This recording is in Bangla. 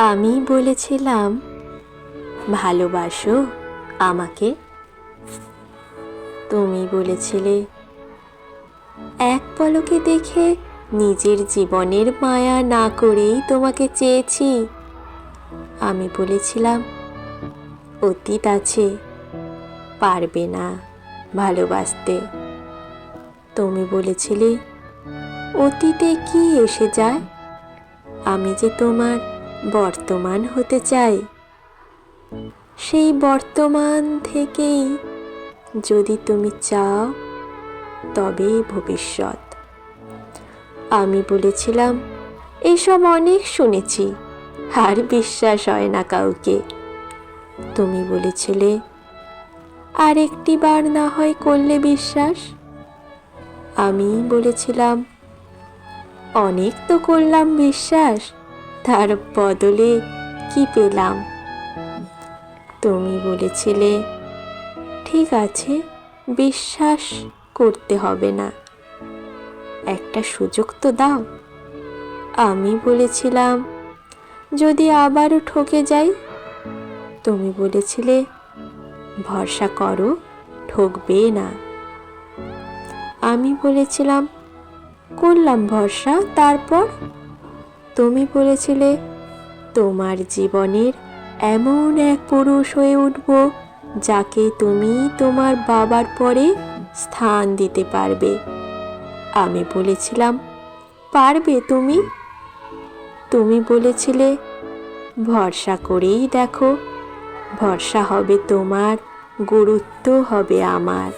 আমি বলেছিলাম, ভালোবাসো আমাকে? তুমি বলেছিলে, এক পলকে দেখে নিজের জীবনের মায়া না করেই তোমাকে চেয়েছি। আমি বলেছিলাম, অতীত আছে, পারবে না ভালোবাসতে। তুমি বলেছিলে, অতীতে কি এসে যায়, আমি যে তোমার বর্তমান হতে চাই। সেই বর্তমান থেকেই যদি তুমি চাও, তবেই ভবিষ্যৎ। আমি বলেছিলাম, এসব অনেক শুনেছি, আর বিশ্বাস হয় না কাউকে। তুমি বলেছিলে, আর একটি বার না হয় করলে বিশ্বাস। আমি বলেছিলাম, অনেক তো করলাম বিশ্বাস, তার বদলে কি পেলাম? তুমি বলেছিলে, ঠিক আছে, বিশ্বাস করতে হবে না, একটা সুযোগ তো দাও। আমি বলেছিলাম, যদি আবারও ঠকে যাই? তুমি বলেছিলে, ভরসা করো, ঠকবে না। আমি বলেছিলাম, করলাম ভরসা, তারপর? তুমি বলেছিলে, তোমার জীবনের এমন এক পুরুষ হয়ে উঠব, যাকে তুমি তোমার বাবার পরে স্থান দিতে পারবে। আমি বলেছিলাম, পারবে তুমি? তুমি বলেছিলে, ভরসা করেই দেখো, ভরসা হবে তোমার, গুরুত্ব হবে আমার।